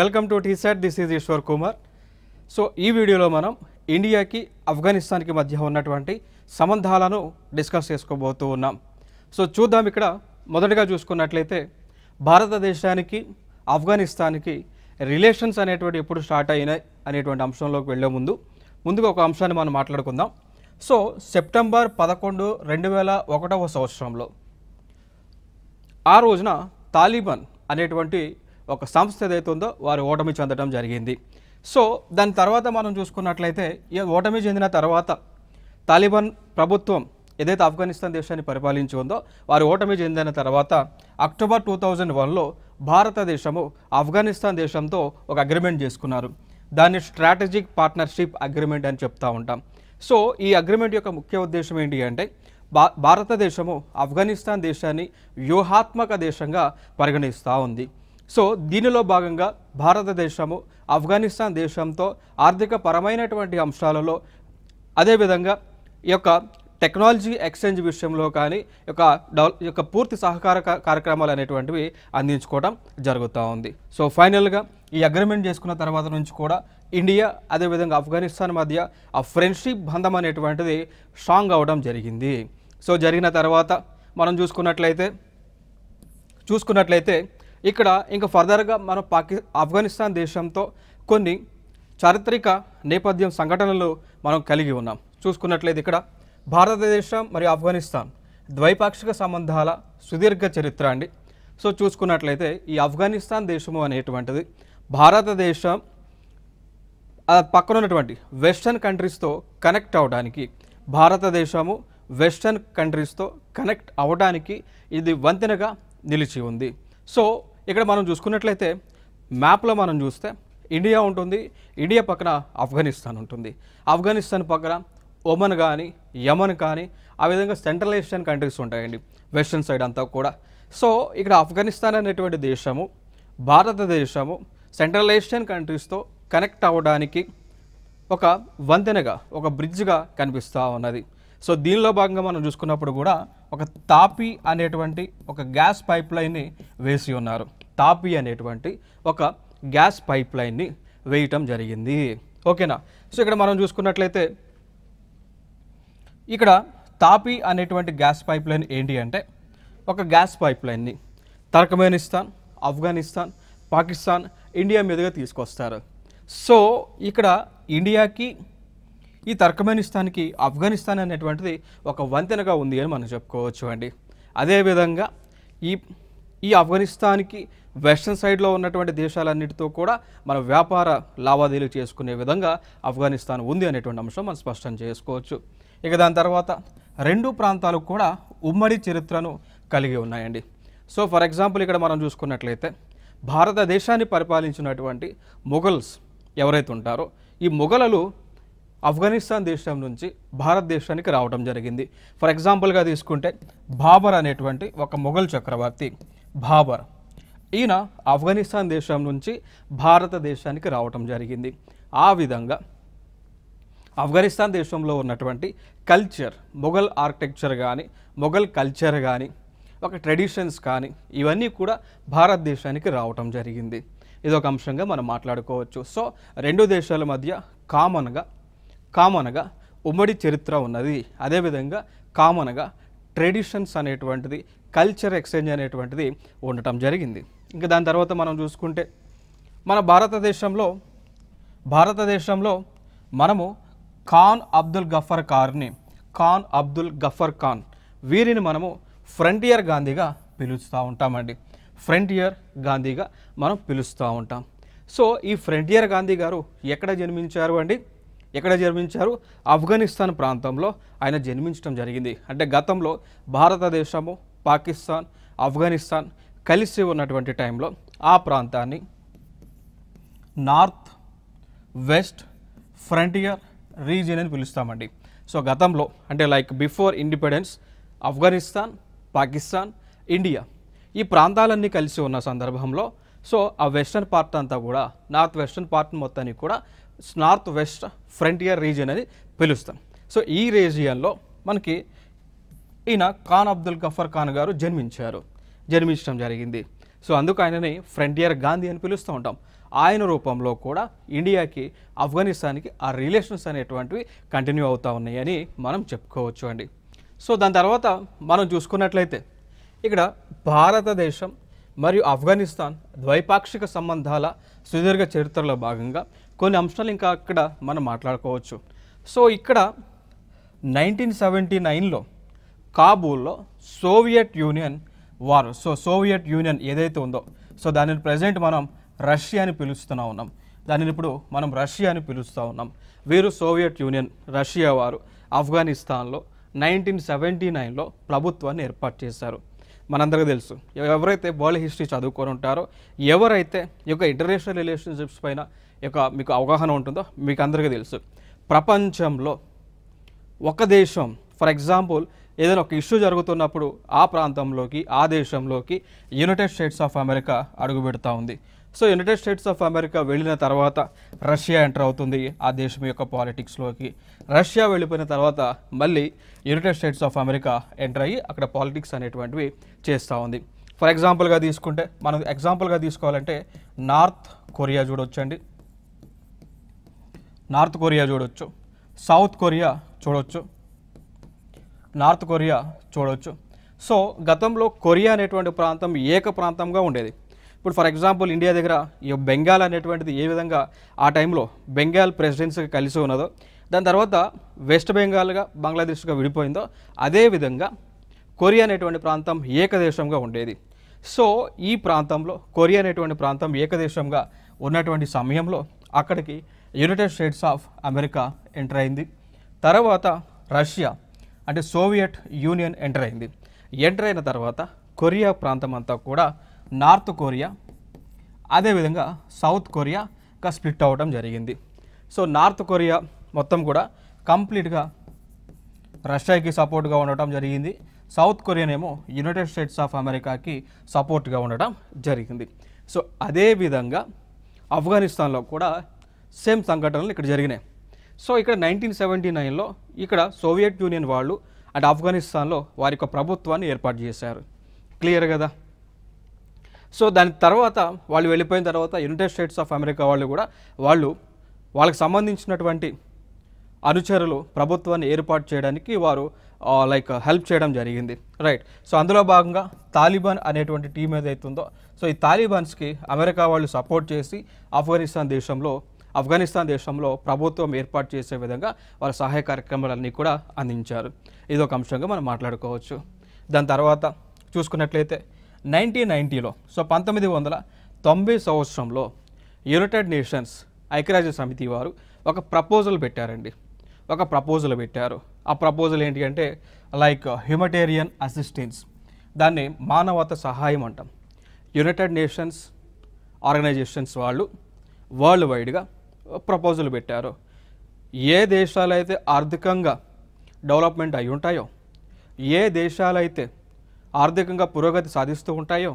Welcome to TSET. This is Eshwar Kumar. So ఈ వీడియోలో మనం ఇండియాకి ఆఫ్ఘనిస్తాన్కి మధ్య ఉన్నటువంటి సంబంధాలను డిస్కస్ చేసుకోబోతూ ఉన్నాం. సో చూద్దాం. ఇక్కడ మొదటగా చూసుకున్నట్లయితే భారతదేశానికి ఆఫ్ఘనిస్తాన్కి రిలేషన్స్ అనేటువంటి ఎప్పుడు స్టార్ట్ అయినాయి అనేటువంటి అంశంలోకి వెళ్ళే ముందుగా ఒక అంశాన్ని మనం మాట్లాడుకుందాం. సో సెప్టెంబర్ 11, 2001 సంవత్సరంలో ఆ రోజున తాలిబాన్ అనేటువంటి ఒక సంస్థ ఏదైతే ఉందో వారు ఓటమి చెందడం జరిగింది. సో దాని తర్వాత మనం చూసుకున్నట్లయితే ఈ ఓటమి చెందిన తర్వాత తాలిబాన్ ప్రభుత్వం ఏదైతే ఆఫ్ఘనిస్తాన్ దేశాన్ని పరిపాలించి ఉందో వారు ఓటమి చెందిన తర్వాత అక్టోబర్ 2001లో భారతదేశము ఆఫ్ఘనిస్తాన్ దేశంతో ఒక అగ్రిమెంట్ చేసుకున్నారు. దాన్ని స్ట్రాటజిక్ పార్ట్నర్షిప్ అగ్రిమెంట్ అని చెప్తూ ఉంటాం. సో ఈ అగ్రిమెంట్ యొక్క ముఖ్య ఉద్దేశం ఏంటి అంటే భారతదేశము ఆఫ్ఘనిస్తాన్ దేశాన్ని వ్యూహాత్మక దేశంగా పరిగణిస్తూ ఉంది. సో దీనిలో భాగంగా భారతదేశము ఆఫ్ఘనిస్తాన్ దేశంతో ఆర్థిక పరమైనటువంటి అంశాలలో అదేవిధంగా ఈ యొక్క టెక్నాలజీ ఎక్స్చేంజ్ విషయంలో కానీ యొక్క పూర్తి సహకార కార్యక్రమాలు అనేటువంటివి అందించుకోవడం జరుగుతూ ఉంది. సో ఫైనల్గా ఈ అగ్రిమెంట్ చేసుకున్న తర్వాత నుంచి కూడా ఇండియా అదేవిధంగా ఆఫ్ఘనిస్తాన్ మధ్య ఆ ఫ్రెండ్షిప్ బంధం అనేటువంటిది స్ట్రాంగ్ అవ్వడం జరిగింది. సో జరిగిన తర్వాత మనం చూసుకున్నట్లయితే ఇక్కడ ఇంకా ఫర్దర్గా మనం ఆఫ్ఘనిస్తాన్ దేశంతో కొన్ని చారిత్రక నేపథ్యం సంఘటనలు మనం కలిగి ఉన్నాం. చూసుకున్నట్లయితే ఇక్కడ భారతదేశం మరియు ఆఫ్ఘనిస్తాన్ ద్వైపాక్షిక సంబంధాల సుదీర్ఘ చరిత్ర అండి. సో చూసుకున్నట్లయితే ఈ ఆఫ్ఘనిస్తాన్ దేశము అనేటువంటిది భారతదేశం పక్కన ఉన్నటువంటి వెస్టర్న్ కంట్రీస్తో కనెక్ట్ అవ్వడానికి భారతదేశము వెస్టర్న్ కంట్రీస్తో కనెక్ట్ అవ్వడానికి ఇది వంతెనగా నిలిచి ఉంది. సో ఇక్కడ మనం చూసుకున్నట్లయితే మ్యాప్లో మనం చూస్తే ఇండియా ఉంటుంది, ఇండియా పక్కన ఆఫ్ఘనిస్తాన్ ఉంటుంది, ఆఫ్ఘనిస్తాన్ పక్కన ఒమన్ కానీ యమన్ కానీ ఆ విధంగా సెంట్రల్ ఏషియన్ కంట్రీస్ ఉంటాయండి వెస్టర్న్ సైడ్ అంతా కూడా. సో ఇక్కడ ఆఫ్ఘనిస్తాన్ అనేటువంటి దేశము భారతదేశము సెంట్రల్ ఏషియన్ కంట్రీస్తో కనెక్ట్ అవ్వడానికి ఒక వంతెనగా ఒక బ్రిడ్జ్గా కనిపిస్తూ ఉన్నది. సో దీనిలో భాగంగా మనం చూసుకున్నప్పుడు కూడా ఒక తాపీ అనేటువంటి ఒక గ్యాస్ పైప్ లైన్ని వేసి ఉన్నారు. తాపీ అనేటువంటి ఒక గ్యాస్ పైప్ లైన్ని వేయటం జరిగింది. ఓకేనా. సో ఇక్కడ మనం చూసుకున్నట్లయితే ఇక్కడ తాపీ అనేటువంటి గ్యాస్ పైప్ లైన్ ఏంటి అంటే ఒక గ్యాస్ పైప్ లైన్ని టర్కమెనిస్తాన్, ఆఫ్ఘనిస్తాన్, పాకిస్తాన్, ఇండియా మీదుగా తీసుకొస్తారు. సో ఇక్కడ ఇండియాకి ఈ టర్కమెనిస్తాన్కి ఆఫ్ఘనిస్తాన్ అనేటువంటిది ఒక వంతెనగా ఉంది అని మనం చెప్పుకోవచ్చు అండి. అదేవిధంగా ఈ ఆఫ్ఘనిస్తాన్కి వెస్టర్న్ సైడ్లో ఉన్నటువంటి దేశాలన్నిటితో కూడా మన వ్యాపార లావాదేవీలు చేసుకునే విధంగా ఆఫ్ఘనిస్తాన్ ఉంది అనేటువంటి అంశం మనం స్పష్టం చేసుకోవచ్చు. ఇక దాని తర్వాత రెండు ప్రాంతాలు కూడా ఉమ్మడి చరిత్రను కలిగి ఉన్నాయండి. సో ఫర్ ఎగ్జాంపుల్ ఇక్కడ మనం చూసుకున్నట్లయితే భారతదేశాన్ని పరిపాలించినటువంటి మొఘల్స్ ఎవరైతే ఉంటారో ఈ మొఘలులు ఆఫ్ఘనిస్తాన్ దేశం నుంచి భారతదేశానికి రావడం జరిగింది. ఫర్ ఎగ్జాంపుల్గా తీసుకుంటే బాబర్ అనేటువంటి ఒక మొఘల్ చక్రవర్తి బాబర్, ఈయన ఆఫ్ఘనిస్తాన్ దేశం నుంచి భారతదేశానికి రావడం జరిగింది. ఆ విధంగా ఆఫ్ఘనిస్తాన్ దేశంలో ఉన్నటువంటి కల్చర్, మొఘల్ ఆర్కిటెక్చర్ కానీ మొఘల్ కల్చర్ కానీ ఒక ట్రెడిషన్స్ కానీ ఇవన్నీ కూడా భారతదేశానికి రావటం జరిగింది. ఇదొక అంశంగా మనం మాట్లాడుకోవచ్చు. సో రెండు దేశాల మధ్య కామన్గా ఉమ్మడి చరిత్ర ఉన్నది. అదేవిధంగా కామన్గా ట్రెడిషన్స్ అనేటువంటిది, కల్చర్ ఎక్స్చేంజ్ అనేటువంటిది ఉండటం జరిగింది. ఇంకా దాని తర్వాత మనం చూసుకుంటే మన భారతదేశంలో మనము ఖాన్ అబ్దుల్ గఫర్ ఖాన్ వీరిని మనము ఫ్రంటియర్ గాంధీగా పిలుస్తూ ఉంటామండి. ఫ్రంటియర్ గాంధీగా మనం పిలుస్తూ ఉంటాం. సో ఈ ఫ్రంటియర్ గాంధీ గారు ఎక్కడ జన్మించారు? ఆఫ్ఘనిస్తాన్ ప్రాంతంలో ఆయన జన్మించడం జరిగింది. అంటే గతంలో భారతదేశము, పాకిస్తాన్, ఆఫ్ఘనిస్తాన్ కలిసి ఉన్నటువంటి టైంలో ఆ ప్రాంతాన్ని నార్త్ వెస్ట్ ఫ్రంటియర్ రీజియన్ అని పిలుస్తామండి. సో గతంలో అంటే like before independence Afghanistan, Pakistan, India ఈ ప్రాంతాలన్నీ కలిసి ఉన్న సందర్భంలో సో ఆ వెస్టర్న్ పార్ట్ అంతా కూడా నార్త్ వెస్టర్న్ పార్ట్ మొత్తాన్ని కూడా నార్త్ వెస్ట్ ఫ్రంటియర్ రీజియన్ అని పిలుస్తాం. సో ఈ రీజియన్లో మనకి ఈయన ఖాన్ అబ్దుల్ గఫర్ ఖాన్ గారు జన్మించడం జరిగింది. సో అందుకు ఆయనని ఫ్రంటియర్ గాంధీ అని పిలుస్తూ ఉంటాం. ఆయన రూపంలో కూడా ఇండియాకి ఆఫ్ఘనిస్తాన్కి ఆ రిలేషన్స్ అనేటువంటివి కంటిన్యూ అవుతూ ఉన్నాయని మనం చెప్పుకోవచ్చు అండి. సో దాని తర్వాత మనం చూసుకున్నట్లయితే ఇక్కడ భారతదేశం మరియు ఆఫ్ఘనిస్తాన్ ద్వైపాక్షిక సంబంధాల సుదీర్ఘ చరిత్రలో భాగంగా కొన్ని అంశాలు ఇంకా అక్కడ మనం మాట్లాడుకోవచ్చు. సో ఇక్కడ 1979లో కాబూల్లో Soviet Union war, Soviet Union ఏదైతే ఉందో దానిని ప్రజెంట్ మనం రష్యా అని పిలుస్తూ ఉన్నాం. దానిని ఇప్పుడు మనం రష్యా అని పిలుస్తూ ఉన్నాం. వీరు సోవియట్ యూనియన్ రష్యా వారు ఆఫ్ఘనిస్తాన్లో 1979లో ప్రభుత్వాన్ని ఏర్పాటు చేశారు. మనందరికీ తెలుసు, ఎవరైతే వరల్డ్ హిస్టరీ చదువుకొని ఉంటారో, ఎవరైతే ఈ యొక్క ఇంటర్నేషనల్ రిలేషన్షిప్స్ పైన మీకు అవగాహన ఉంటుందో మీకు అందరికీ తెలుసు, ప్రపంచంలో ఒక దేశం ఫర్ ఎగ్జాంపుల్ ఏదైనా ఒక ఇష్యూ జరుగుతున్నప్పుడు ఆ ప్రాంతంలోకి ఆ దేశంలోకి యునైటెడ్ స్టేట్స్ ఆఫ్ అమెరికా అడుగు పెడతా ఉంది. So United states of America వెళ్ళిన తర్వాత రష్యా ఎంటర్ అవుతుంది ఆ దేశం యొక్క పాలిటిక్స్లోకి. రష్యా వెళ్ళిపోయిన తర్వాత మళ్ళీ United states of America enter అయ్యి అక్కడ పాలిటిక్స్ అనేటువంటివి చేస్తూ ఉంది. ఫర్ ఎగ్జాంపుల్గా తీసుకుంటే, మనం ఎగ్జాంపుల్గా తీసుకోవాలంటే నార్త్ కొరియా చూడొచ్చండి, నార్త్ కొరియా చూడొచ్చు, సౌత్ కొరియా చూడొచ్చు, నార్త్ కొరియా చూడవచ్చు. సో గతంలో కొరియా అనేటువంటి ప్రాంతం ఏక ప్రాంతంగా ఉండేది. ఇప్పుడు ఫర్ ఎగ్జాంపుల్ ఇండియా దగ్గర ఈ బెంగాల్ అనేటువంటిది ఏ విధంగా ఆ టైంలో బెంగాల్ ప్రెసిడెన్సీకి కలిసి ఉన్నదో, దాని తర్వాత వెస్ట్ బెంగాల్గా బంగ్లాదేశ్గా విడిపోయిందో, అదేవిధంగా కొరియా అనేటువంటి ప్రాంతం ఏకదేశంగా ఉండేది. సో ఈ ప్రాంతంలో కొరియా అనేటువంటి ప్రాంతం ఏకదేశంగా ఉన్నటువంటి సమయంలో అక్కడికి United states of America enter అయింది. తర్వాత రష్యా అంటే సోవియట్ యూనియన్ ఎంటర్ అయింది. ఎంటర్ అయిన తర్వాత కొరియా ప్రాంతం అంతా కూడా నార్త్ కొరియా అదేవిధంగా సౌత్ కొరియాగా స్ప్లిట్ అవ్వడం జరిగింది. సో నార్త్ కొరియా మొత్తం కూడా కంప్లీట్గా రష్యాకి సపోర్ట్గా ఉండటం జరిగింది. సౌత్ కొరియానేమో యునైటెడ్ స్టేట్స్ ఆఫ్ అమెరికాకి సపోర్ట్గా ఉండటం జరిగింది. సో అదేవిధంగా ఆఫ్ఘనిస్తాన్లో కూడా సేమ్ సంఘటనలు ఇక్కడ జరిగినాయి. సో ఇక్కడ 1979లో ఇక్కడ సోవియట్ యూనియన్ వాళ్ళు అండ్ ఆఫ్ఘనిస్తాన్లో వారి యొక్క ప్రభుత్వాన్ని ఏర్పాటు చేశారు. క్లియర్ కదా? సో దాని తర్వాత వాళ్ళు వెళ్ళిపోయిన తర్వాత యునైటెడ్ స్టేట్స్ ఆఫ్ అమెరికా వాళ్ళు కూడా వాళ్ళకి సంబంధించినటువంటి అనుచరులు ప్రభుత్వాన్ని ఏర్పాటు చేయడానికి వారు హెల్ప్ చేయడం జరిగింది, రైట్. సో అందులో భాగంగా తాలిబాన్ అనేటువంటి టీం ఏదైతే ఉందో, సో ఈ తాలిబాన్స్కి అమెరికా వాళ్ళు సపోర్ట్ చేసి ఆఫ్ఘనిస్తాన్ దేశంలో ప్రభుత్వం ఏర్పాటు చేసే విధంగా వాళ్ళ సహాయ కార్యక్రమాలన్నీ కూడా అందించారు. ఇది ఒక అంశంగా మనం మాట్లాడుకోవచ్చు. దాని తర్వాత చూసుకున్నట్లయితే 1990లో, సో 1990 సంవత్సరంలో యునైటెడ్ నేషన్స్ ఐక్యరాజ్య సమితి వారు ఒక ప్రపోజల్ పెట్టారండి. ఆ ప్రపోజల్ ఏంటి అంటే హ్యూమటేరియన్ అసిస్టెన్స్, దాన్ని మానవతా సహాయం అంటాం. యునైటెడ్ నేషన్స్ ఆర్గనైజేషన్స్ వాళ్ళు వరల్డ్ వైడ్గా ప్రపోజల్ పెట్టారు. ఏ దేశాలైతే ఆర్థికంగా డెవలప్మెంట్ అయి ఉంటాయో, ఏ దేశాలైతే ఆర్థికంగా పురోగతి సాధిస్తూ ఉంటాయో,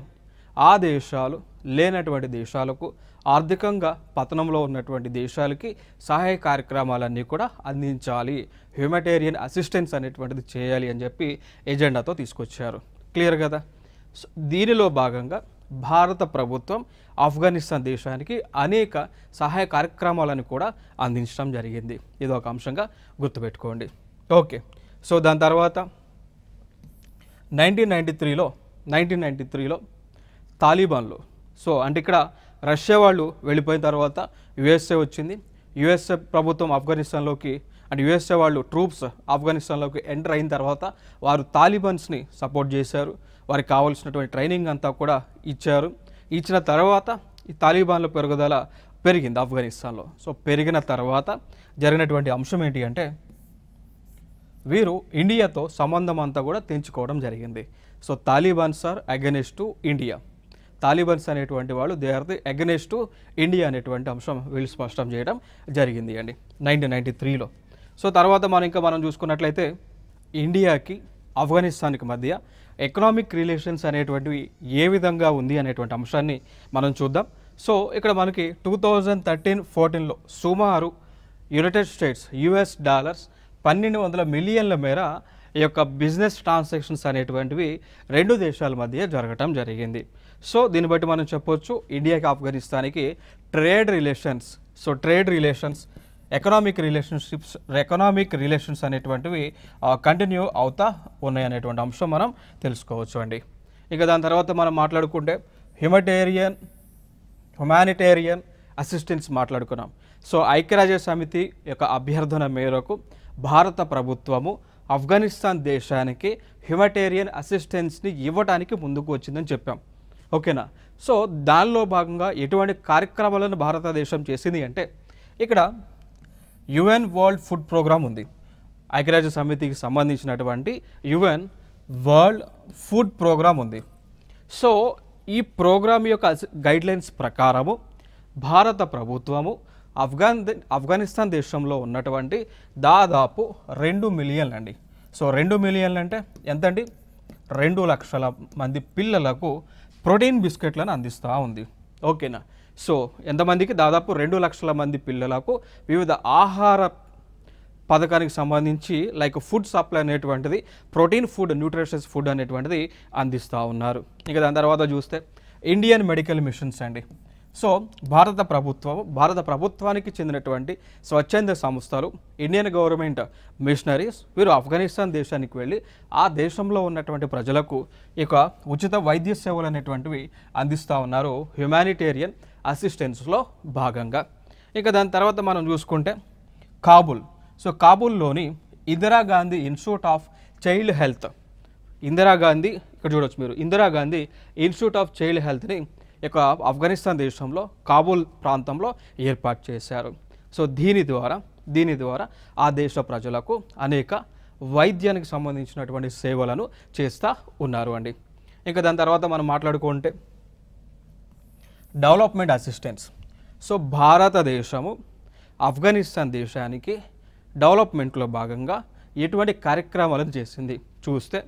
ఆ దేశాలు లేనటువంటి దేశాలకు, ఆర్థికంగా పతనంలో ఉన్నటువంటి దేశాలకి సహాయ కార్యక్రమాలన్నీ కూడా అందించాలి, హ్యూమటేరియన్ అసిస్టెన్స్ అనేటువంటిది చేయాలి అని చెప్పి ఎజెండాతో తీసుకొచ్చారు. క్లియర్ కదా? దీనిలో భాగంగా భారత ప్రభుత్వం ఆఫ్ఘనిస్తాన్ దేశానికి అనేక సహాయ కార్యక్రమాలను కూడా అందించడం జరిగింది. ఇది ఒక అంశంగా గుర్తుపెట్టుకోండి. ఓకే, సో దాని తర్వాత 1993లో తాలిబాన్లు, సో అంటే ఇక్కడ రష్యా వాళ్ళు వెళ్ళిపోయిన తర్వాత యుఎస్ఏ వచ్చింది. యుఎస్ఏ ప్రభుత్వం ఆఫ్ఘనిస్తాన్లోకి అండ్ యుఎస్ఏ వాళ్ళు ట్రూప్స్ ఆఫ్ఘనిస్తాన్లోకి ఎంటర్ అయిన తర్వాత వారు తాలిబాన్స్ని సపోర్ట్ చేశారు. వారికి కావాల్సినటువంటి ట్రైనింగ్ అంతా కూడా ఇచ్చారు. ఇచ్చిన తర్వాత ఈ తాలిబాన్ల పెరుగుదల పెరిగింది ఆఫ్ఘనిస్తాన్లో. సో పెరిగిన తర్వాత జరిగినటువంటి అంశం ఏంటి అంటే వీరు ఇండియాతో సంబంధం అంతా కూడా తెంచుకోవడం జరిగింది. So Talibans are against to India. Talibans అనేటువంటి వాళ్ళు they are the against to India అనేటువంటి అంశం వీళ్ళు స్పష్టం చేయడం జరిగింది అండి 1993లో. సో తర్వాత మనం చూసుకున్నట్లయితే ఇండియాకి ఆఫ్ఘనిస్తాన్కి మధ్య ఎకనామిక్ రిలేషన్స్ అనేటువంటివి ఏ విధంగా ఉంది అనేటువంటి అంశాన్ని మనం చూద్దాం. సో ఇక్కడ మనకి 2013-14లో సుమారు యునైటెడ్ స్టేట్స్ US డాలర్స్ 1200 మిలియన్ల మేర ఈ యొక్క బిజినెస్ ట్రాన్సాక్షన్స్ అనేటువంటివి రెండు దేశాల మధ్య జరగటం జరిగింది. సో దీన్ని బట్టి మనం చెప్పొచ్చు ఇండియాకి ఆఫ్ఘనిస్తాన్కి trade relations, so trade relations, economic relations అనేటువంటివి కంటిన్యూ అవుతా ఉన్నాయి అనేటువంటి అంశం మనం తెలుసుకోవచ్చు అండి. ఇక దాని తర్వాత మనం మాట్లాడుకుంటే హ్యుమానిటేరియన్ అసిస్టెన్స్ మాట్లాడుకున్నాం. సో ఐక్యరాజ్య సమితి యొక్క అభ్యర్థన మేరకు భారత ప్రభుత్వము ఆఫ్ఘనిస్తాన్ దేశానికి హ్యుమానిటేరియన్ అసిస్టెన్స్ని ఇవ్వడానికి ముందుకు వచ్చిందని చెప్పాం. ఓకేనా. సో దానిలో భాగంగా ఎటువంటి కార్యక్రమాలను భారతదేశం చేసింది అంటే ఇక్కడ యుఎన్ వరల్డ్ ఫుడ్ ప్రోగ్రామ్ ఉంది. ఐక్యరాజ్య సమితికి సంబంధించినటువంటి యుఎన్ వరల్డ్ ఫుడ్ ప్రోగ్రామ్ ఉంది. సో ఈ ప్రోగ్రామ్ యొక్క గైడ్లైన్స్ ప్రకారము భారత ప్రభుత్వము ఆఫ్ఘనిస్తాన్ దేశంలో ఉన్నటువంటి దాదాపు 2 మిలియన్లు అండి. సో 2 మిలియన్లు అంటే ఎంతండి, 2 లక్షల మంది పిల్లలకు ప్రోటీన్ బిస్కెట్లను అందిస్తూ ఉంది. ఓకేనా. సో ఎంతమందికి, దాదాపు 2 లక్షల మంది పిల్లలకు వివిధ ఆహార పథకానికి సంబంధించి లైక్ ఫుడ్ సప్లై అనేటువంటిది, ప్రోటీన్ ఫుడ్, న్యూట్రిషియస్ ఫుడ్ అనేటువంటిది అందిస్తూ ఉన్నారు. ఇక దాని తర్వాత చూస్తే ఇండియన్ మెడికల్ మిషన్స్ అండి. సో భారత ప్రభుత్వానికి చెందినటువంటి స్వచ్ఛంద సంస్థలు, ఇండియన్ గవర్నమెంట్ మిషనరీస్, వీరు ఆఫ్ఘనిస్తాన్ దేశానికి వెళ్ళి ఆ దేశంలో ఉన్నటువంటి ప్రజలకు ఇక ఉచిత వైద్య సేవలు అనేటువంటివి అందిస్తూ ఉన్నారు హ్యుమానిటేరియన్ అసిస్టెన్స్లో భాగంగా. ఇక దాని తర్వాత మనం చూసుకుంటే కాబూల్. సో కాబూల్లోని Indira Gandhi institute of child health, Indira Gandhi, ఇక్కడ చూడవచ్చు మీరు, ఇందిరాగాంధీ ఇన్స్టిట్యూట్ ఆఫ్ చైల్డ్ హెల్త్ని ఇక ఆఫ్ఘనిస్తాన్ దేశంలో కాబూల్ ప్రాంతంలో ఏర్పాటు చేశారు. సో దీని ద్వారా ఆ దేశ ప్రజలకు అనేక వైద్యానికి సంబంధించినటువంటి సేవలను చేస్తూ ఉన్నారు అండి. ఇంకా దాని తర్వాత మనం మాట్లాడుకుంటే డెవలప్మెంట్ అసిస్టెన్స్. సో భారతదేశము ఆఫ్ఘనిస్తాన్ దేశానికి డెవలప్మెంట్లో భాగంగా ఎటువంటి కార్యక్రమాలను చేసింది చూస్తే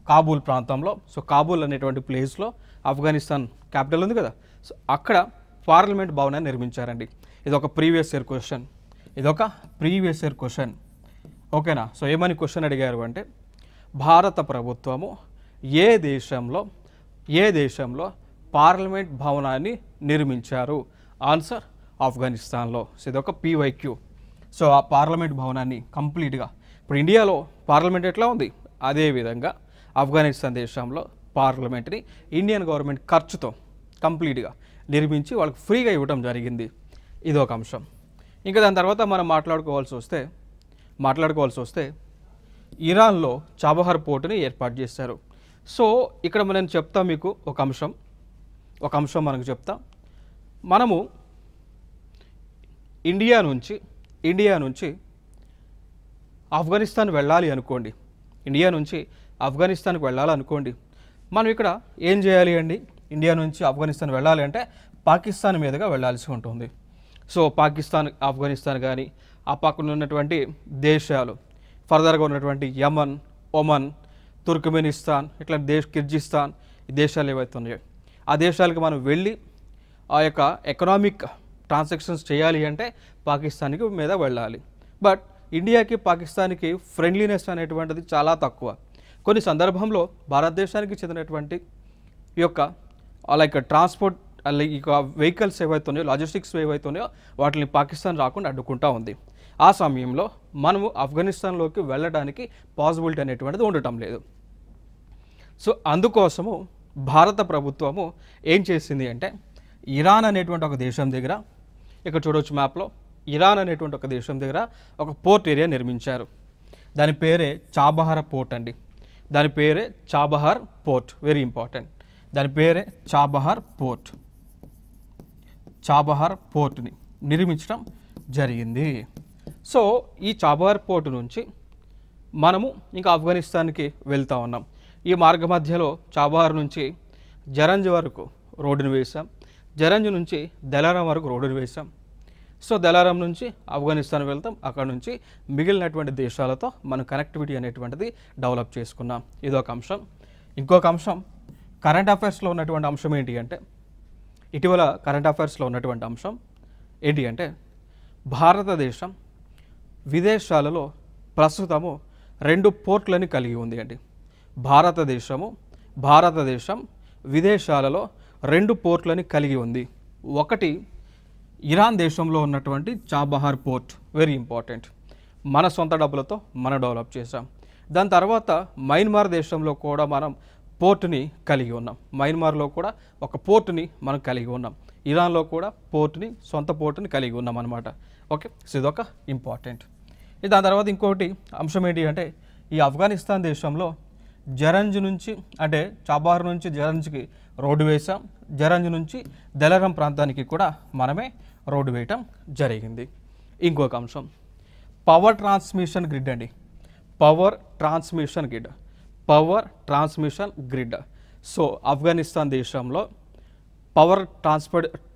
కాబూల్ ప్రాంతంలో, సో కాబూల్ అనేటువంటి ప్లేస్లో ఆఫ్ఘనిస్తాన్ క్యాపిటల్ ఉంది కదా, సో అక్కడ పార్లమెంట్ భవనాన్ని నిర్మించారండి. ఇదొక ప్రీవియస్ ఇయర్ క్వశ్చన్. ఓకేనా. సో ఏమని క్వశ్చన్ అడిగారు అంటే భారత ప్రభుత్వము ఏ దేశంలో పార్లమెంట్ భవనాన్ని నిర్మించారు? ఆన్సర్ ఆఫ్ఘనిస్తాన్లో. సో ఇదొక PYQ. సో ఆ పార్లమెంట్ భవనాన్ని కంప్లీట్గా, ఇప్పుడు ఇండియాలో పార్లమెంట్ ఎట్లా ఉంది అదేవిధంగా ఆఫ్ఘనిస్తాన్ దేశంలో పార్లమెంట్ని ఇండియన్ గవర్నమెంట్ ఖర్చుతో కంప్లీట్గా నిర్మించి వాళ్ళకి ఫ్రీగా ఇవ్వడం జరిగింది. ఇదొక అంశం. ఇంకా దాని తర్వాత మనం మాట్లాడుకోవాల్సి వస్తే ఇరాన్లో చాబహార్ పోర్టుని ఏర్పాటు చేశారు. సో ఇక్కడ నేను చెప్తా మీకు ఒక అంశం మనకు చెప్తా. మనము ఇండియా నుంచి ఆఫ్ఘనిస్తాన్ వెళ్ళాలి అనుకోండి, మనం ఇక్కడ ఏం చేయాలి అండి? ఇండియా నుంచి ఆఫ్ఘనిస్తాన్ వెళ్ళాలి అంటే పాకిస్తాన్ మీదుగా వెళ్ళాల్సి ఉంటుంది. సో పాకిస్తాన్, ఆఫ్ఘనిస్తాన్ కానీ ఆ పక్కన ఉన్నటువంటి దేశాలు, ఫర్దర్గా ఉన్నటువంటి యమన్, ఒమన్, తుర్క్మెనిస్తాన్, ఇట్లా కిర్గిస్తాన్, ఈ దేశాలు ఏవైతే ఉన్నాయో ఆ దేశాలకు మనం వెళ్ళి ఆ యొక్క ఎకనామిక్ ట్రాన్సాక్షన్స్ చేయాలి అంటే పాకిస్తాన్కి మీద వెళ్ళాలి. బట్ ఇండియాకి పాకిస్తాన్కి ఫ్రెండ్లీనెస్ అనేటువంటిది చాలా తక్కువ. కొన్ని సందర్భంలో భారతదేశానికి చెందినటువంటి ఈ యొక్క లైక్ ట్రాన్స్పోర్ట్ ఇక వెహికల్స్ ఏవైతే ఉన్నాయో, లాజిస్టిక్స్ ఏవైతే ఉన్నాయో వాటిని పాకిస్తాన్ రాకుండా అడ్డుకుంటూ ఉంది. ఆ సమయంలో మనము ఆఫ్ఘనిస్తాన్లోకి వెళ్ళడానికి పాసిబిలిటీ అనేటువంటిది ఉండటం లేదు. సో అందుకోసము భారత ప్రభుత్వము ఏం చేసింది అంటే ఇరాన్ అనేటువంటి ఒక దేశం దగ్గర, ఇక్కడ చూడవచ్చు మ్యాప్లో, ఇరాన్ అనేటువంటి ఒక దేశం దగ్గర ఒక పోర్ట్ ఏరియా నిర్మించారు. దాని పేరే చాబహార్ పోర్ట్ అండి. దాని పేరే చాబహార్ పోర్ట్, వెరీ ఇంపార్టెంట్. దాని పేరే చాబహార్ పోర్ట్ని నిర్మించడం జరిగింది. సో ఈ చాబహార్ పోర్ట్ నుంచి మనము ఇంకా ఆఫ్ఘనిస్తాన్కి వెళ్తూ ఉన్నాం. ఈ మార్గ మధ్యలో చాబహార్ నుంచి జరంజ్ వరకు రోడ్డును వేసాం, జరంజ్ నుంచి దలారం వరకు రోడ్డును వేసాం. సో దలారం నుంచి ఆఫ్ఘనిస్తాన్ వెళ్తాం, అక్కడ నుంచి మిగిలినటువంటి దేశాలతో మనం కనెక్టివిటీ అనేటువంటిది డెవలప్ చేసుకున్నాం. ఇదొక అంశం. ఇంకొక అంశం కరెంట్ అఫైర్స్లో ఉన్నటువంటి అంశం ఏంటి అంటే, ఇటీవల కరెంట్ అఫైర్స్లో ఉన్నటువంటి అంశం ఏంటి అంటే, భారతదేశం విదేశాలలో ప్రస్తుతము 2 పోర్ట్లని కలిగి ఉంది అండి. భారతదేశం విదేశాలలో 2 పోర్ట్లని కలిగి ఉంది. ఒకటి ఇరాన్ దేశంలో ఉన్నటువంటి చాబహార్ పోర్ట్, వెరీ ఇంపార్టెంట్. మన సొంత డబ్బులతో మనం డెవలప్ చేసాం. దాని తర్వాత మయన్మార్ దేశంలో కూడా మనం పోర్టుని కలిగి ఉన్నాం. మయన్మార్లో కూడా ఒక పోర్టుని మనం కలిగి ఉన్నాం. ఇరాన్లో కూడా సొంత పోర్టుని కలిగి ఉన్నాం అనమాట. ఓకే, సో ఇదొక ఇంపార్టెంట్. దాని తర్వాత ఇంకోటి అంశం ఏంటి అంటే, ఈ ఆఫ్ఘనిస్తాన్ దేశంలో జరంజ్ నుంచి, అంటే చాబహార్ నుంచి జరంజ్కి రోడ్డు వేసాం. జరంజ్ నుంచి దెలరం ప్రాంతానికి కూడా మనమే రోడ్డు వేయటం జరిగింది. ఇంకొక అంశం పవర్ ట్రాన్స్మిషన్ గ్రిడ్ అండి. Power transmission grid. So Afghanistan దేశంలో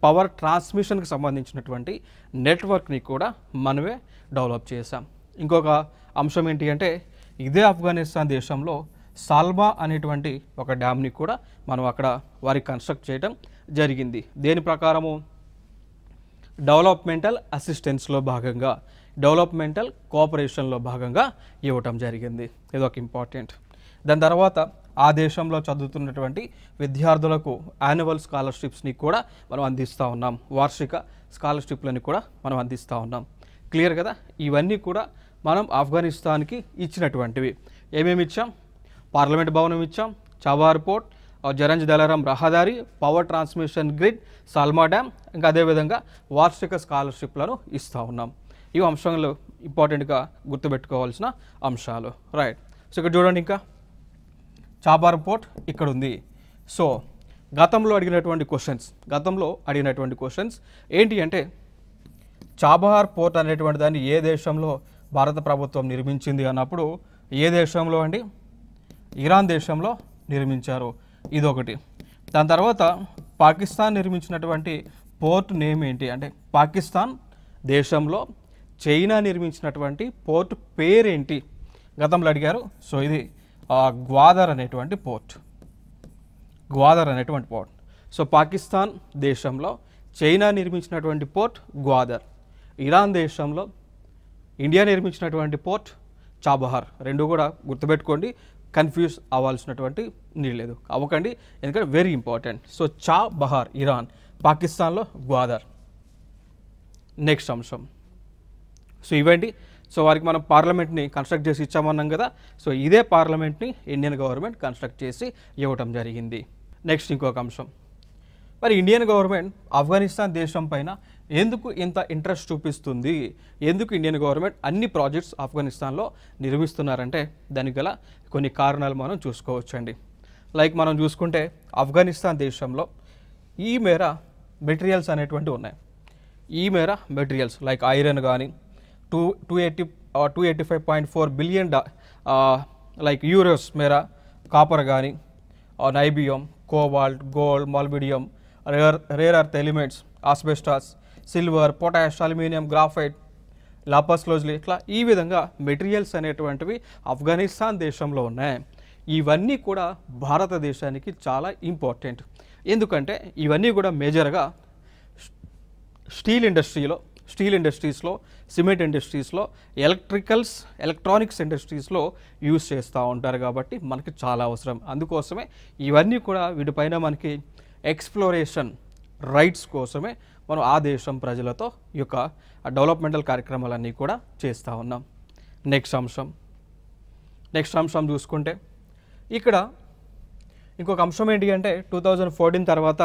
పవర్ ట్రాన్స్మిషన్కి సంబంధించినటువంటి నెట్వర్క్ని కూడా మనమే డెవలప్ చేసాం. ఇంకొక అంశం ఏంటి అంటే, ఇదే ఆఫ్ఘనిస్తాన్ దేశంలో సాల్మా అనేటువంటి ఒక డ్యామ్ని కూడా మనం అక్కడ వారికి కన్స్ట్రక్ట్ చేయడం జరిగింది. దేని ప్రకారము? డెవలప్మెంటల్ అసిస్టెన్స్లో భాగంగా, డెవలప్మెంటల్ కోఆపరేషన్లో భాగంగా ఇవ్వటం జరిగింది. ఇదొక ఇంపార్టెంట్. దాని తర్వాత ఆ దేశంలో చదువుతున్నటువంటి విద్యార్థులకు యాన్యువల్ స్కాలర్షిప్స్ని కూడా మనం అందిస్తూ ఉన్నాం. వార్షిక స్కాలర్షిప్లని కూడా మనం అందిస్తూ ఉన్నాం. క్లియర్ కదా? ఇవన్నీ కూడా మనం ఆఫ్ఘనిస్తాన్కి ఇచ్చినటువంటివి. ఏమేమి ఇచ్చాం? పార్లమెంట్ భవనం ఇచ్చాం, చాబహార్ పోర్ట్, జరంజ్ దెలరం రహదారి, power transmission grid, Salma dam, ఇంకా అదేవిధంగా వార్షిక స్కాలర్షిప్లను ఇస్తూ ఉన్నాం. ఈ అంశాలు ఇంపార్టెంట్గా గుర్తుపెట్టుకోవాల్సిన అంశాలు. రైట్. సో ఇక్కడ చూడండి, ఇంకా చాబహార్ పోర్ట్ ఇక్కడ ఉంది. సో గతంలో అడిగినటువంటి క్వశ్చన్స్ ఏంటి అంటే, చాబహార్ పోర్ట్ అనేటువంటి దాన్ని ఏ దేశంలో భారత ప్రభుత్వం నిర్మించింది అన్నప్పుడు, ఏ దేశంలో అండి? ఇరాన్ దేశంలో నిర్మించారు. ఇదొకటి. దాని తర్వాత పాకిస్తాన్ నిర్మించినటువంటి పోర్ట్ నేమ్ ఏంటి అంటే, పాకిస్తాన్ దేశంలో చైనా నిర్మించినటువంటి పోర్ట్ పేరేంటి గతంలో అడిగారు. సో ఇది గ్వాదర్ అనేటువంటి పోర్ట్. సో పాకిస్తాన్ దేశంలో చైనా నిర్మించినటువంటి పోర్ట్ గ్వాదర్. ఇరాన్ దేశంలో ఇండియా నిర్మించినటువంటి పోర్ట్ చాబహార్. రెండు కూడా గుర్తుపెట్టుకోండి, కన్ఫ్యూజ్ అవ్వాల్సినటువంటి నీళ్ళు లేదు, అవ్వకండి, ఎందుకంటే very important. So Chabahar Iran, పాకిస్తాన్లో గ్వాదర్. నెక్స్ట్ అంశం, సో ఇవండి. సో వారికి మనం పార్లమెంట్ని కన్స్ట్రక్ట్ చేసి ఇచ్చామన్నాం కదా. సో ఇదే పార్లమెంట్ని ఇండియన్ గవర్నమెంట్ కన్స్ట్రక్ట్ చేసి ఇవ్వటం జరిగింది. నెక్స్ట్ ఇంకొక అంశం, మరి ఇండియన్ గవర్నమెంట్ ఆఫ్ఘనిస్తాన్ దేశం పైన ఎందుకు ఇంత ఇంట్రెస్ట్ చూపిస్తుంది, ఎందుకు ఇండియన్ గవర్నమెంట్ అన్ని ప్రాజెక్ట్స్ ఆఫ్ఘనిస్తాన్లో నిర్మిస్తున్నారంటే దానికి గల కొన్ని కారణాలు మనం చూసుకోవచ్చండి. లైక్ మనం చూసుకుంటే ఆఫ్ఘనిస్తాన్ దేశంలో ఈ మేర మెటీరియల్స్ అనేటువంటి ఉన్నాయి. ఈ మేర మెటీరియల్స్ లైక్ ఐరన్ కానీ 285.4 బిలియన్ లైక్ యూరోస్ మేర కాపర్ కానీ, niobium, cobalt, gold, molybdenum, rare earth elements, asbestos, silver, potash, aluminium, graphite, lapis lazuli, ఇట్లా ఈ విధంగా మెటీరియల్స్ అనేటువంటివి ఆఫ్ఘనిస్తాన్ దేశంలో ఉన్నాయి. ఇవన్నీ కూడా భారతదేశానికి చాలా ఇంపార్టెంట్. ఎందుకంటే ఇవన్నీ కూడా మేజర్గా స్టీల్ ఇండస్ట్రీస్లో, సిమెంట్ ఇండస్ట్రీస్లో, ఎలక్ట్రానిక్స్ ఇండస్ట్రీస్లో యూజ్ చేస్తూ ఉంటారు కాబట్టి మనకి చాలా అవసరం. అందుకోసమే ఇవన్నీ కూడా వీటిపైన మనకి ఎక్స్ప్లోరేషన్ రైట్స్ కోసమే మనం ఆ దేశం ప్రజలతో ఈ యొక్క డెవలప్మెంటల్ కార్యక్రమాలన్నీ కూడా చేస్తూ ఉన్నాం. నెక్స్ట్ అంశం చూసుకుంటే ఇక్కడ ఇంకొక అంశం ఏంటి అంటే 2014 తర్వాత